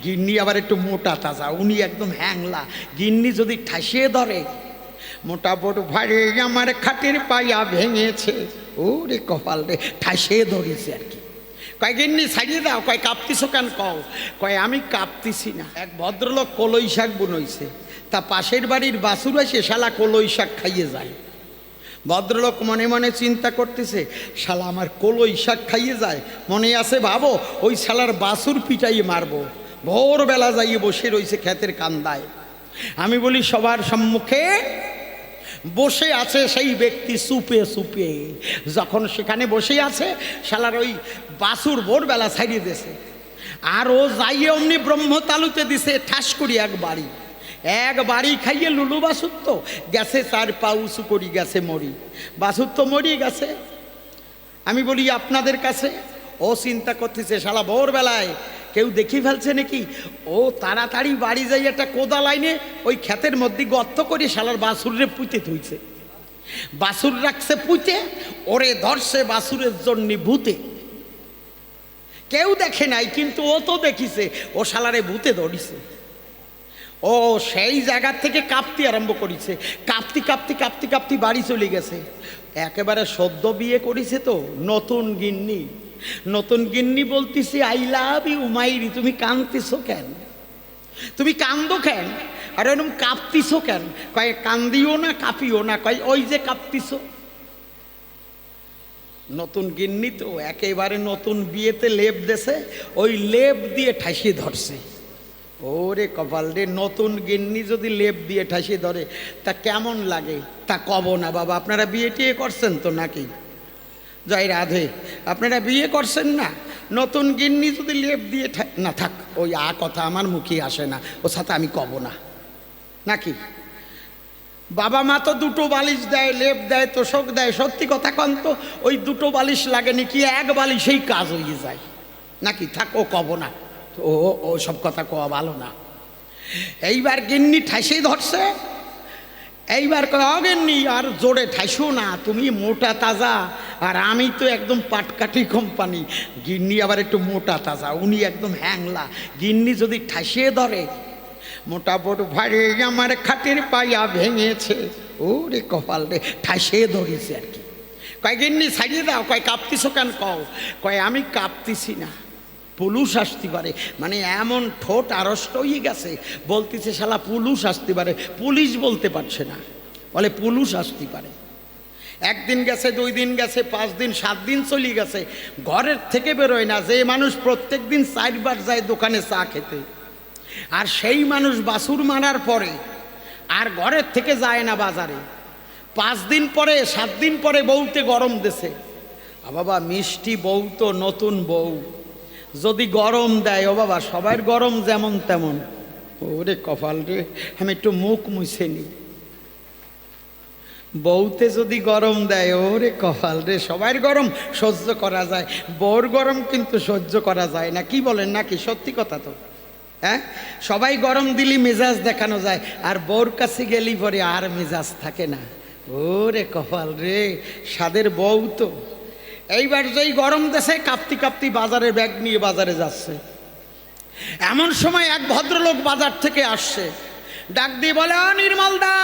গিন্নি আবার একটু মোটা তাজা, উনি একদম হ্যাংলা। গিন্নি যদি ঠাসিয়ে ধরে, মোটা বড় ভারে আমার খাটের পায়া ভেঙেছে, ওরে কপাল রে, ঠাসিয়ে ধরেছে আর কি। কয় গিন্নি ছাড়িয়ে দাও। কয় কাঁপতিস কেন? কয় আমি কাঁপতিছি না। এক ভদ্রলোক কলই শাক বুনইছে, তা পাশের বাড়ির বাছুর এসে শালা কলই শাক খাইয়ে যায়। ভদ্রলোক মনে মনে চিন্তা করতেছে, শালা আমার কলই শাক খাইয়ে যায়, মনে আছে ভাবো ওই শালার বাছুর পিটাইয়ে মারবো। ভোরবেলা যাইয়ে বসে রয়েছে ক্ষেতের কান্দায়। আমি বলি সবার সম্মুখে বসে আছে সেই ব্যক্তি চুপে চুপে। যখন সেখানে বসে আছে, শালার ওই বাছুর ভোরবেলা ছাড়িয়ে দিয়েছে, আর ও যাইয়ে অমনি ব্রহ্ম তালুতে দিছে ঠাস করি এক বাড়ি খাইয়ে লুলু বাছুর তো গেছে, 4 পা উঁচু করি গেছে মরি, বাছুর তো মরি গেছে। আমি বলি আপনাদের কাছে, ও চিন্তা করতেছে শালা ভোরবেলায় কেউ দেখি ফেলছে নাকি। ও তাড়াতাড়ি বাড়ি যাই একটা কোদাল আইনে ওই ক্ষেতের মধ্যে গর্ত করে শালার বাছুরে পুঁতে থইছে। বাছুর রাখছে পুঁতে, ওরে ধরছে বাছুরের জন্য ভূতে। কেউ দেখে নাই, কিন্তু ও তো দেখিছে, ও শালারে ভূতে ধরিছে। ও সেই জায়গার থেকে কাঁপতে আরম্ভ করেছে, কাঁপতি বাড়ি চলে গেছে। একেবারে সদ্য বিয়ে করেছে তো, নতুন গিন্নি বলতেছে আই লাভ ইউ মাইরি, তুমি কাঁদতেছো কেন? তুমি কান্দো কেন? আর এরকম কাঁপতিছো কেন? কয় কান্দিও না কাঁপিও না, কয় ওই যে কাঁপতিছো। নতুন গিন্নি তো একেবারে নতুন বিয়েতে লেপ দেছে, ওই লেপ দিয়ে ঠাসিয়ে ধরছে। ওরে কপাল রে, নতুন গিন্নি যদি লেপ দিয়ে ঠাসিয়ে ধরে তা কেমন লাগে তা কব না বাবা। আপনারা বিয়ে টিয়ে করছেন তো নাকি? জয় রাধে। আপনারা বিয়ে করছেন না? নতুন গিন্নি যদি লেপ দিয়ে না থাক, ওই কথা আমার মুখে আসে না, ও সাথে আমি কব না নাকি। বাবা মা তো 2টো বালিশ দেয়, লেপ দেয়, তোষক দেয়, সত্যি কথা কন তো ওই 2টো বালিশ লাগে নাকি? 1 বালিশেই কাজ হয়ে যায় নাকি? থাক, ও কব না, ও সব কথা কওয়া ভালো না। এইবার গিন্নি ঠাসিয়ে ধরছে, এইবার অগিন্নি আর জোরে ঠাসো না, তুমি মোটা তাজা আর আমি তো একদম পাটকাঠি কোম্পানি। গিন্নি আবার একটু মোটা তাজা, উনি একদম হ্যাংলা। গিন্নি যদি ঠাসিয়ে ধরে, মোটা বড় ভারে আমার খাটের পায়া ভেঙেছে, ওরে কপাল রে, ঠাসিয়ে ধরেছে আর কি। কয় গিন্নি ছাড়িয়ে দাও। কয় কাঁপতিস কেন? কয় আমি কাঁপতিছি না, পুলুষ আসতে পারে। মানে এমন ঠোঁট আড়ষ্ট হয়ে গেছে, বলতেছে শালা পুলুষ আসতে পারে, পুলিশ বলতে পারছে না, বলে পুলুষ আসতে পারে। 1 দিন গেছে, 2 দিন গেছে, 5 দিন 7 দিন চলে গেছে, ঘরের থেকে বেরোয় না। যে মানুষ প্রত্যেক দিন 4 বার যায় দোকানে চা খেতে, আর সেই মানুষ বাছুর মারার পরে আর ঘরের থেকে যায় না বাজারে। 5 দিন পরে 7 দিন পরে বউতে গরম দেছে। বাবা মিষ্টি বউ তো, নতুন বউ যদি গরম দেয়, ও বাবা সবার গরম যেমন তেমন। ওরে কপাল রে, আমি একটু মুখ মুছে নি। বউতে যদি গরম দেয়, ওরে কপাল রে, সবার গরম সহ্য করা যায়, বউর গরম কিন্তু সহ্য করা যায় না। কি বলেন নাকি? সত্যি কথা তো, হ্যাঁ? সবাই গরম দিলি মেজাজ দেখানো যায়, আর বউর কাছে গেলি পরে আর মেজাজ থাকে না। ওরে কপাল রে, সাদের বউ তো। এইবার যেই গরম দেশে কাঁপতি বাজারে ব্যাগ নিয়ে বাজারে যাচ্ছে, এমন সময় এক ভদ্রলোক বাজার থেকে আসছে, ডাক দিয়ে বলে নির্মল দা।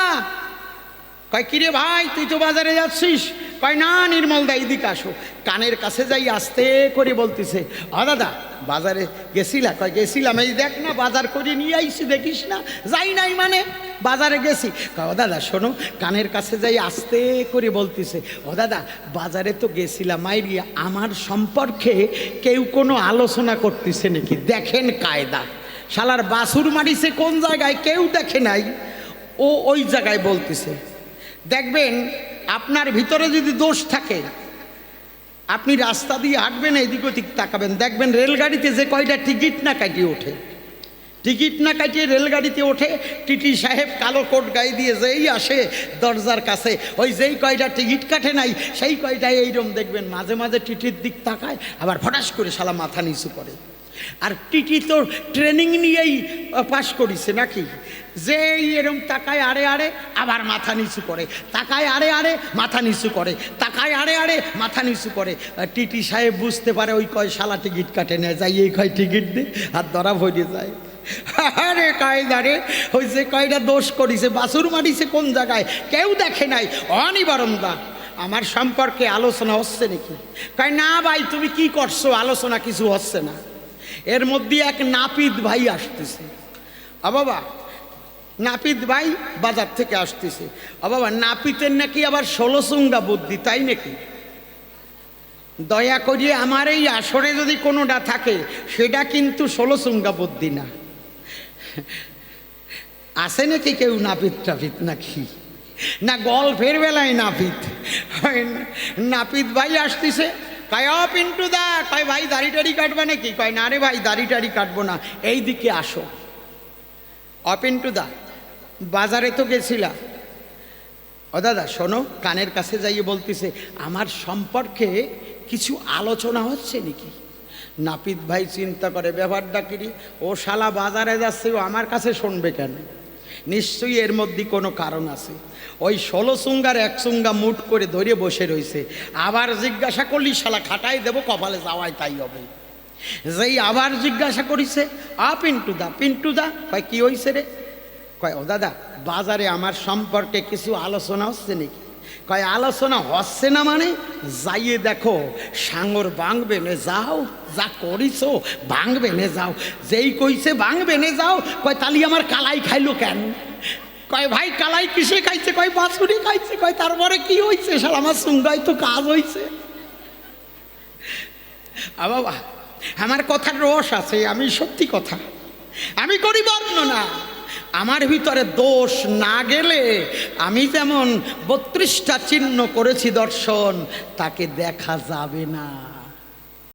কয় কিরে ভাই, তুই তো বাজারে যাচ্ছিস? কয় না নির্মল দা, এদিকে আসো। কানের কাছে যাই আস্তে করে বলতেছে, দাদা বাজারে গেছিলা? কয় গেছিলাম, এই দেখ না বাজার করে নিয়ে আইছি, দেখিস না? যাই নাই মানে বাজারে গেছি। কয় দাদা শোনো, কানের কাছে যাই আস্তে করে বলতেছে, দাদা বাজারে তো গেছিলাম, মাইরিয়া আমার সম্পর্কে কেউ কোনো আলোচনা করতেছে নাকি? দেখেন কায়দা, শালার বাছুর মারিছে কোন জায়গায় কেউ দেখে নাই, ও ওই জায়গায় বলতেছে। দেখবেন আপনার ভিতরে যদি দোষ থাকে, আপনি রাস্তা দিয়ে হাঁটবেন, এদিক ওদিক তাকাবেন, দেখবেন রেলগাড়িতে যে কয়টা টিকিট না কাটিয়ে ওঠে, টিকিট না কাটিয়ে রেলগাড়িতে ওঠে, টিটি সাহেব কালো কোট গায়ে দিয়ে যেই আসে দরজার কাছে, ওই যেই কয়টা টিকিট কাটে নাই সেই কয়টাই এইরকম দেখবেন মাঝে মাঝে টিটির দিক তাকায়, আবার ফটাস করে শালা মাথা নিচু করে। আর টিটি তো ট্রেনিং নিয়েই পাশ করেছে নাকি? যেই এরম তাকায় আড়ে আড়ে আবার মাথা নিচু করে, তাকায় আড়ে আড়ে মাথা নিচু করে, তাকায় আড়ে আড়ে মাথা নিচু করে। টিটি সাহেব বুঝতে পারে, ওই কয় শালা টিকিট কাটে নেয়, যাই এই কয় টিকিট দে, আর ধরা ভরে যায়। আরে কায়দারে ওই যে কয়টা দোষ করিছে, বাসুর মারিছে কোন জায়গায় কেউ দেখে নাই, অনিবারণদা আমার সম্পর্কে আলোচনা হচ্ছে নাকি? কয় না ভাই তুমি কি করছো, আলোচনা কিছু হচ্ছে না। এর মধ্যে এক নাপিত ভাই আসতেছে। বাবা নাপিত ভাই বাজার থেকে আসতেছে। বাবা নাপিতের নাকি আবার 16 চুঙ্গা বুদ্ধি, তাই নাকি? দয়া করিয়ে আমার এই আসরে যদি কোনোটা থাকে সেটা কিন্তু 16 চুঙ্গা বুদ্ধি না। আছে নাকি কেউ নাপিত টাপিত নাকি? না গল্পের বেলায় নাপিত? নাপিত ভাই আসতেছে, কয় ও পিন্টু দা, কয় ভাই দাড়ি টাড়ি কাটবে নাকি? কয় না রে ভাই দাড়ি টাড়ি কাটবো না, এই দিকে আসো। ও পিন্টু দা বাজারে তো গেছিলা? ও দাদা শোনো, কানের কাছে যাইয়ে বলতেছে আমার সম্পর্কে কিছু আলোচনা হচ্ছে নাকি? নাপিত ভাই চিন্তা করে ব্যাপারটা কিরি, ও শালা বাজারে যাচ্ছে, ও আমার কাছে শুনবে কেন? নিশ্চয়ই এর মধ্যে কোনো কারণ আছে। ওই 16 চুঙ্গার 1 চুঙ্গা মুঠ করে ধরে বসে রয়েছে। আবার জিজ্ঞাসা করলি শালা খাটাই দেবো, কপালে যাওয়াই তাই হবে। যেই আবার জিজ্ঞাসা করিছে পিন্টু দা, পিন্টু দা, কয় কি হয়েছে রে? কয় ও দাদা বাজারে আমার সম্পর্কে কিছু আলোচনা হচ্ছে নাকি? কয় আলোচনা হচ্ছে না মানে যাইয়ে দেখো, সাঙর ভাঙবে নে যাও, যা করিছো ভাঙবে নে যাও। যেই কইছে ভাঙবে নে যাও, কয় তালি আমার কালাই খাইলো কেন? কয় ভাই কালাই কিসে খাইছে? কয় বাছুরি খাইছে। কয় তারপরে কি হয়েছে? শালা আমার সুঙ্গাই তো কাজ হয়েছে। বাবা আমার কথার রস আছে, আমি সত্যি কথা আমি করি বর্ণনা। আমার ভিতরে দোষ না গেলে আমি যেমন 32টা চিহ্ন করেছি দর্শন, তাকে দেখা যাবে না।